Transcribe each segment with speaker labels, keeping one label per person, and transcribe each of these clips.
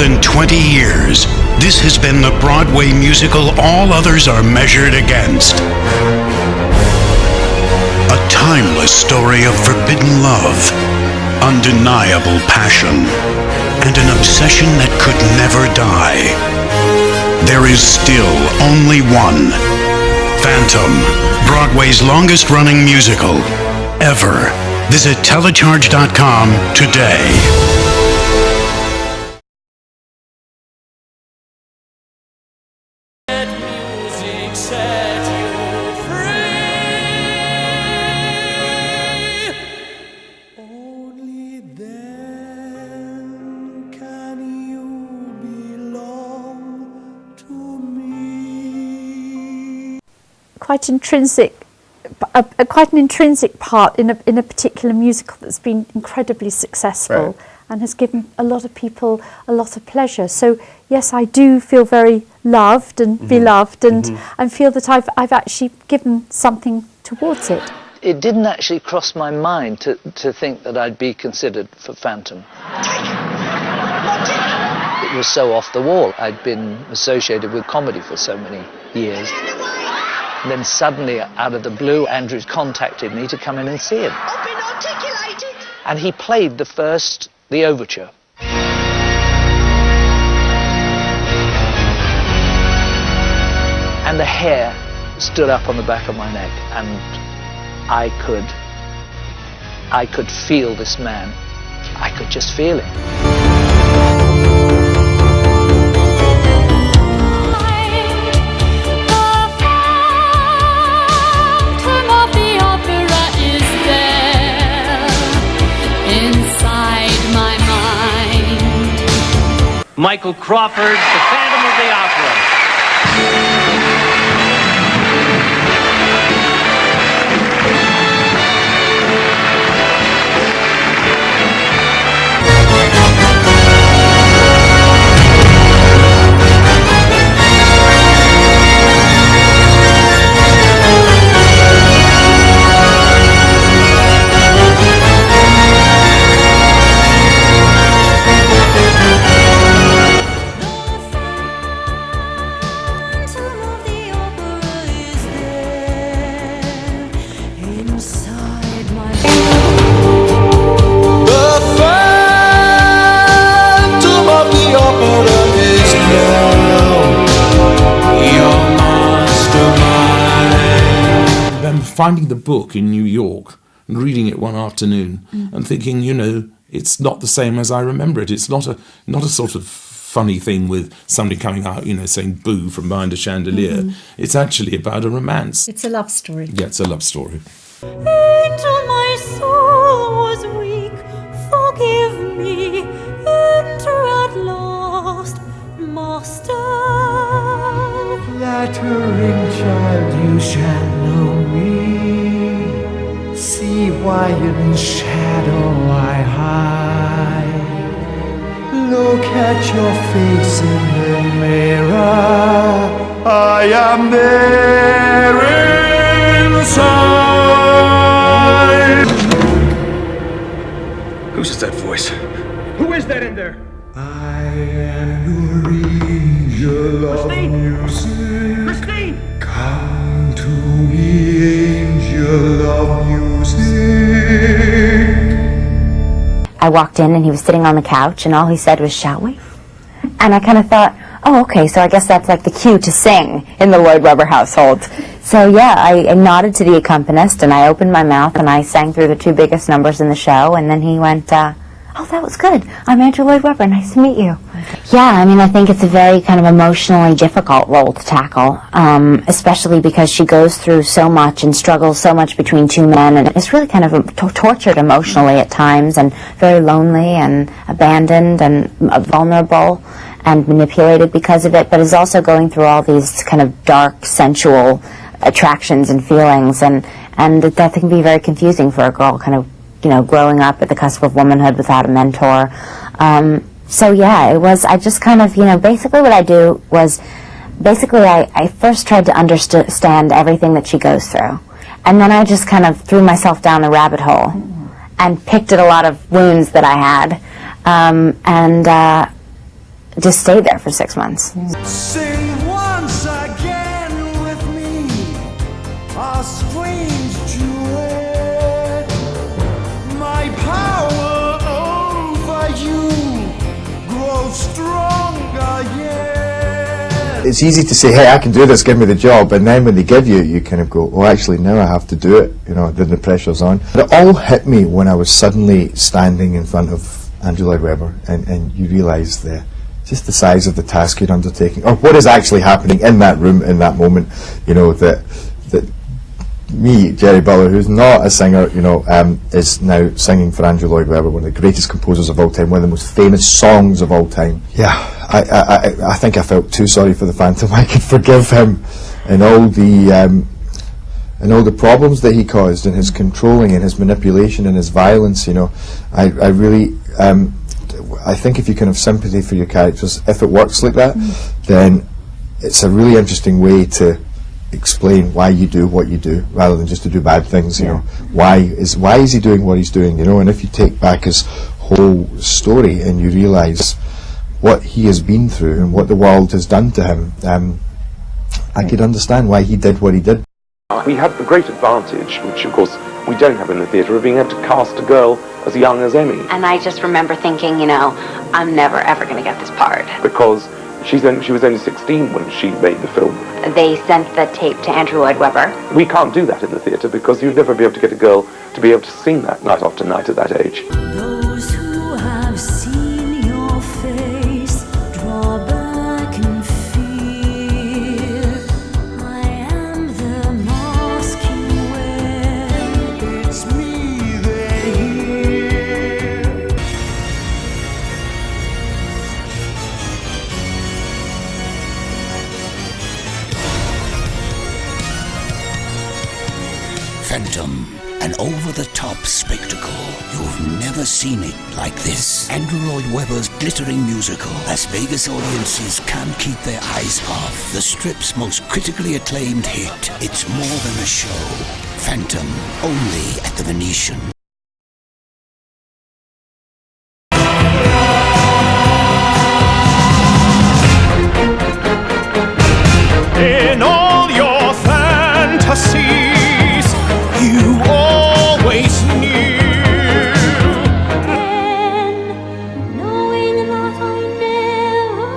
Speaker 1: than 20 years, this has been the Broadway musical all others are measured against. A timeless story of forbidden love, undeniable passion, and an obsession that could never die. There is still only one. Phantom, Broadway's longest-running musical ever. Visit telecharge.com today.
Speaker 2: Quite an intrinsic part in a particular musical that's been incredibly successful,
Speaker 3: right,
Speaker 2: and has given a lot of people a lot of pleasure. So yes, I do feel very loved and beloved, and feel that I've actually given something towards it.
Speaker 4: It didn't actually cross my mind to think that I'd be considered for Phantom. It was so off the wall. I'd been associated with comedy for so many years. And then suddenly, out of the blue, Andrews contacted me to come in and see him.
Speaker 5: I've been articulated.
Speaker 4: And he played the overture. And the hair stood up on the back of my neck, and I could feel this man. I could just feel it.
Speaker 6: Michael Crawford, the Phantom of the Opera.
Speaker 7: Finding the book in New York and reading it one afternoon and thinking, it's not the same as I remember it. It's not a sort of funny thing with somebody coming out, saying boo from behind a chandelier. It's actually about a romance.
Speaker 2: It's a love story.
Speaker 7: Yeah, it's a love story.
Speaker 8: Angel, my soul was weak, forgive me, enter at last, Master.
Speaker 9: Flattering child, you shall know me. See why in shadow I hide. Look at your face in the mirror. I am there inside.
Speaker 3: Whose is that voice? Who is that in there?
Speaker 9: I am your angel of music.
Speaker 3: Christine!
Speaker 9: Come to me, angel of music.
Speaker 10: I walked in and he was sitting on the couch and all he said was, "Shall we?" And I kind of thought, oh, okay, so I guess that's like the cue to sing in the Lloyd Webber household. So yeah, I nodded to the accompanist and I opened my mouth and I sang through the two biggest numbers in the show, and then he went, "Oh, that was good. I'm Andrew Lloyd Webber. Nice to meet you." Yeah, I think it's a very kind of emotionally difficult role to tackle, especially because she goes through so much and struggles so much between two men, and it's really kind of tortured emotionally at times, and very lonely and abandoned and vulnerable and manipulated because of it, but is also going through all these kind of dark, sensual attractions and feelings, and that can be very confusing for a girl kind of, growing up at the cusp of womanhood without a mentor. So yeah, it was, I just kind of, basically what I do was, I first tried to understand everything that she goes through. And then I just kind of threw myself down the rabbit hole and picked at a lot of wounds that I had. just stayed there for 6 months.
Speaker 9: Sing once again with me, a strange duet. My power over you grows stronger yet.
Speaker 5: It's easy to say, hey, I can do this, give me the job, and then when they give you, you kind of go, oh, actually, now I have to do it, you know, then the pressure's on. But it all hit me when I was suddenly standing in front of Andrew Lloyd Webber, and you realise just the size of the task you're undertaking, or what is actually happening in that room, in that moment, you know, that me, Jerry Butler, who's not a singer, you know, is now singing for Andrew Lloyd Webber, one of the greatest composers of all time, one of the most famous songs of all time. Yeah, I think I felt too sorry for the Phantom. I could forgive him and all the problems that he caused, and his controlling and his manipulation and his violence, you know. I really, I think if you can have sympathy for your characters, if it works like that, then it's a really interesting way to explain why you do what you do, rather than just to do bad things, you know. Why is he doing what he's doing, you know? And if you take back his whole story and you realise what he has been through and what the world has done to him, I could understand why he did what he did.
Speaker 3: We had the great advantage, which of course we don't have in the theatre, of being able to cast a girl as young as Emmy.
Speaker 10: And I just remember thinking, you know, I'm never ever going to get this part.
Speaker 3: Because she was only 16 when she made the film.
Speaker 10: They sent the tape to Andrew Lloyd Webber.
Speaker 3: We can't do that in the theatre because you'd never be able to get a girl to be able to sing that night after night at that age.
Speaker 8: Those who have seen your face draw back and fear. I am the mask you wear.
Speaker 9: It's me they hear.
Speaker 11: Phantom, an over-the-top spectacle. You've never seen it like this. Andrew Lloyd Webber's glittering musical. Las Vegas audiences can't keep their eyes off the Strip's most critically acclaimed hit. It's more than a show. Phantom, only at the Venetian.
Speaker 9: In all your fantasies, you always knew.
Speaker 8: Then, knowing that I never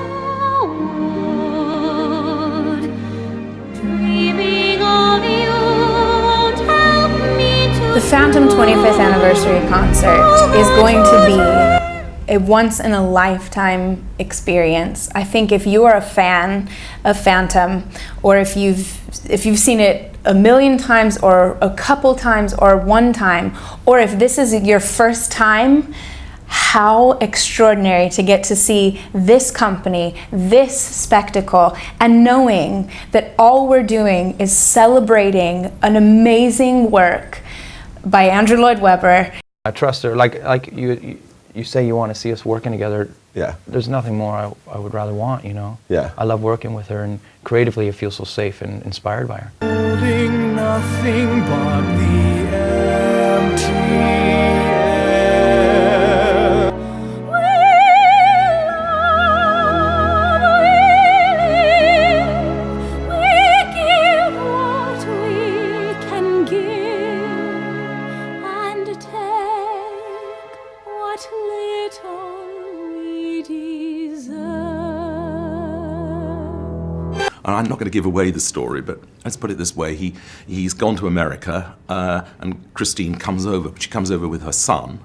Speaker 8: would, dreaming of you won't help me to.
Speaker 12: The Phantom 25th Anniversary Concert is going to be a once-in-a-lifetime experience. I think if you are a fan of Phantom, or if you've seen it a million times or a couple times or one time, or if this is your first time, how extraordinary to get to see this company, this spectacle, and knowing that all we're doing is celebrating an amazing work by Andrew Lloyd Webber.
Speaker 13: I trust her. Like you say you want to see us working together.
Speaker 14: Yeah.
Speaker 13: There's nothing more I would rather want, you know.
Speaker 14: Yeah.
Speaker 13: I love working with her, and creatively I feel so safe and inspired by her.
Speaker 9: Holding nothing but the empty air.
Speaker 8: We give what we can give and take what little we deserve.
Speaker 7: And I'm not going to give away the story, but let's put it this way. He's gone to America, and Christine comes over. She comes over with her son.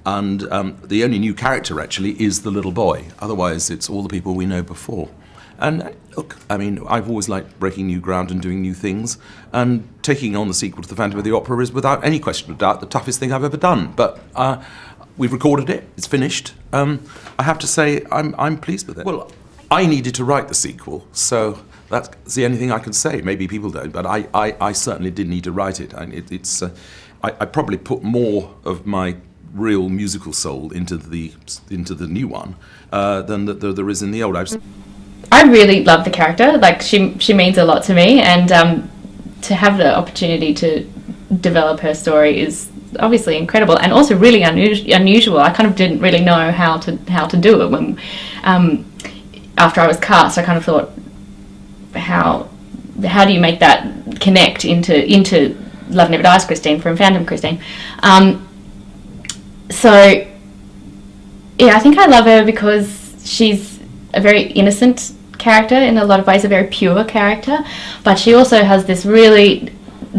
Speaker 7: And the only new character, actually, is the little boy. Otherwise, it's all the people we know before. And look, I mean, I've always liked breaking new ground and doing new things. And taking on the sequel to The Phantom of the Opera is, without any question of doubt, the toughest thing I've ever done. But we've recorded it. It's finished. I have to say, I'm pleased with it. Well, I needed to write the sequel, so that's the only thing I can say. Maybe people don't, but I certainly did need to write it. I probably put more of my real musical soul into the new one than there is in the old.
Speaker 15: I really love the character. Like she means a lot to me, and to have the opportunity to develop her story is obviously incredible, and also really unusual. I kind of didn't really know how to do it when. after I was cast, I kind of thought, how do you make that connect into Love Never Dies Christine from Phantom Christine? So yeah, I think I love her because she's a very innocent character in a lot of ways, a very pure character, but she also has this really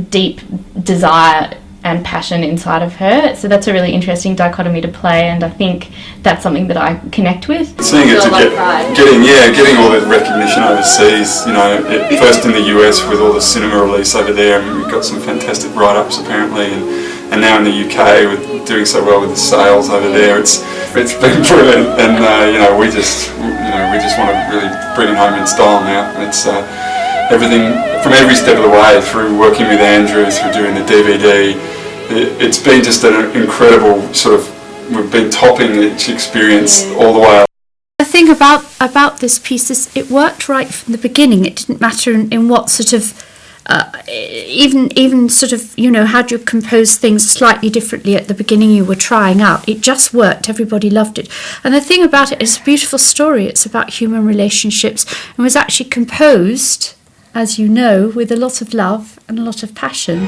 Speaker 15: deep desire and passion inside of her, so that's a really interesting dichotomy to play, and I think that's something that I connect with.
Speaker 14: Seeing it to getting all the recognition overseas, you know, first in the US with all the cinema release over there, and we've got some fantastic write-ups apparently, and now in the UK with doing so well with the sales over there, it's been brilliant, and we just want to really bring it home in style now. It's everything from every step of the way, through working with Andrew, through doing the DVD. It's been just an incredible we've been topping each experience all the way.
Speaker 2: The thing about this piece is it worked right from the beginning. It didn't matter in what sort of even sort of, had you composed things slightly differently at the beginning you were trying out. It just worked. Everybody loved it. And the thing about it is a beautiful story. It's about human relationships and was actually composed, as you know, with a lot of love and a lot of passion.